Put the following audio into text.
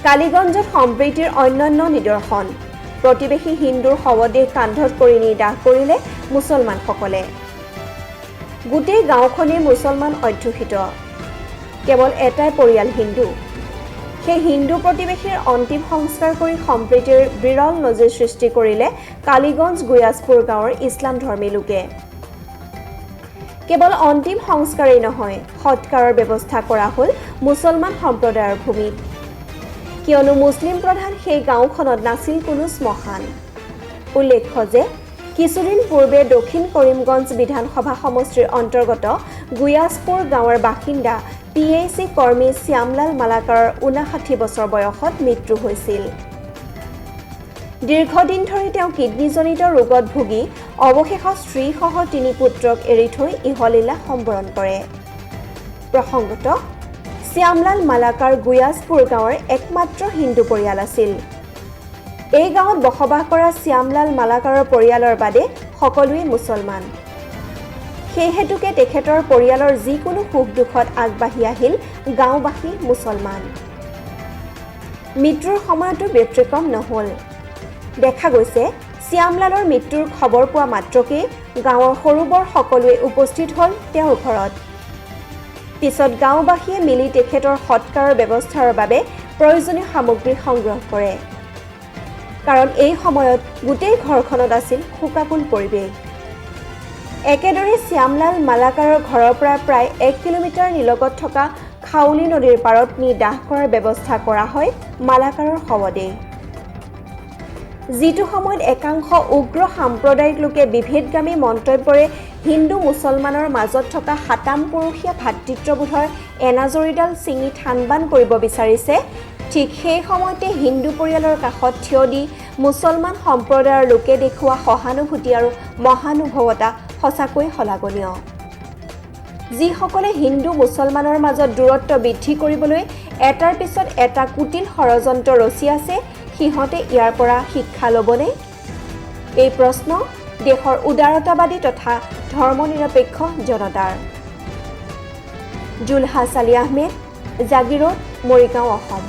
কালিগঞ্জত সম্প্ৰীতিৰ অন্যান্য নিদৰ্শন প্ৰতিবেশী হিন্দুৰ শৱদেহ কান্ধত কৰি নি দাহ কৰিলে মুছলমানসকলে গোটেই গাঁওখনেই মুছলমান অধ্যুষিত কেৱল এটাই পৰিয়াল হিন্দু সেই হিন্দু প্ৰতিবেশীৰ অন্তিম সংস্কাৰ কৰি সম্প্ৰীতিৰ বিৰল নজিৰ সৃষ্টি কৰিলে কালিগঞ্জ গুয়াজপুৰ গাঁৱৰ ইছলাম ধৰ্মী লোকে কেৱল অন্তিম সংস্কাৰেই নহয় সৎকাৰৰ ব্যৱস্থা কৰা হ'ল মুছলমান সম্প্ৰদায়ৰ ভূমিত কিয়নো মুছলিম প্ৰধান সেই গাঁওখনত নাছিল কোনো শ্মশান উল্লেখ্য যে কিছুদিন পূৰ্বে দক্ষিণ কৰিমগঞ্জ বিধানসভা সমষ্টিৰ অন্তৰ্গত গুয়াজপুৰ গাঁৱৰ বাসিন্দা PAC কৰ্মী শ্যামলাল মালাকাৰৰ 59 বছৰ বয়সত মৃত্যু হৈছিল দীৰ্ঘদিন ধৰি তেওঁ কিডনীজনিত ৰোগত ভুগি অৱশেষত স্ত্ৰীসহ 3 পুত্ৰক এৰি থৈ ইহলীলা সম্বৰণ কৰে প্ৰসংগত শ্যামলাল মালাকাৰ গুয়াজপুৰ গাঁৱৰ একমাত্ৰ হিন্দু পৰিয়াল আছিল এই গাঁৱত বসবাস কৰা শ্যামলাল মালাকাৰৰ পৰিয়ালৰ বাদে সকলোৱে মুছলমান সেই হেতুকে তেখেতৰ পৰিয়ালৰ যিকোনো সুখ দুখত আগবাঢ়ি আহিল গাঁওবাসী মুছলমান মৃত্যুৰ সময়তো ব্যতিক্ৰম নহল দেখা গৈছে শ্যামলালৰ মৃত্যুৰ খবৰ পোৱা মাত্ৰকে গাঁৱৰ সৰুবৰ সকলোৱে উপস্থিত হ'ল তেওঁৰ ঘৰত পিছত গাঁওবাসীয়ে মিলি তেখেতৰ সৎকাৰৰ ব্যৱস্থাৰ বাবে প্ৰয়োজনীয় সামগ্ৰী সংগ্ৰহ কৰে কাৰণ এই সময়ত গোটেই ঘৰখনত আছিল শোকাকুল পৰিৱেশ একেদৰে শ্যামলাল মালাকাৰৰ ঘৰৰ পৰা প্ৰায় 1 কিলোমিটাৰ নিলগত থকা খাউলি নদীৰ পাৰত নি দাহ কৰাৰ ব্যৱস্থা কৰা হয় মালাকাৰৰ শৱদেহ যিটো সময়ত একাংশ উগ্ৰ সাম্প্ৰদায়িক লোকে বিভেদগামী মন্তব্যৰে হিন্দু মুছলমানৰ মাজত থকা হাতাম পুৰুষীয়া ভাতৃত্ববোধৰ এনাজৰীডাল ছিঙি থানবান কৰিব বিচাৰিছে ঠিক সেই সময়তে হিন্দু পৰিয়ালৰ কাষত থিয় দি মুছলমান সম্প্ৰদায়ৰ লোকে দেখুওৱা সহানুভূতি আৰু মহানুভৱতা সঁচাকৈ শলাগনীয় যিসকলে হিন্দু মুছলমানৰ মাজত দূৰত্ব বৃদ্ধি কৰিবলৈ এটাৰ পিছত এটা কুটিল ষড়যন্ত্ৰ ৰচি আছে সিহঁতে ইয়াৰ পৰা শিক্ষা ল'বনে এই প্ৰশ্ন দেশৰ উদাৰতাবাদী তথা ধৰ্মনিৰপেক্ষ জনতাৰ জুলহা চালি আহমেদ জাগিৰোড মৰিগাঁও অসম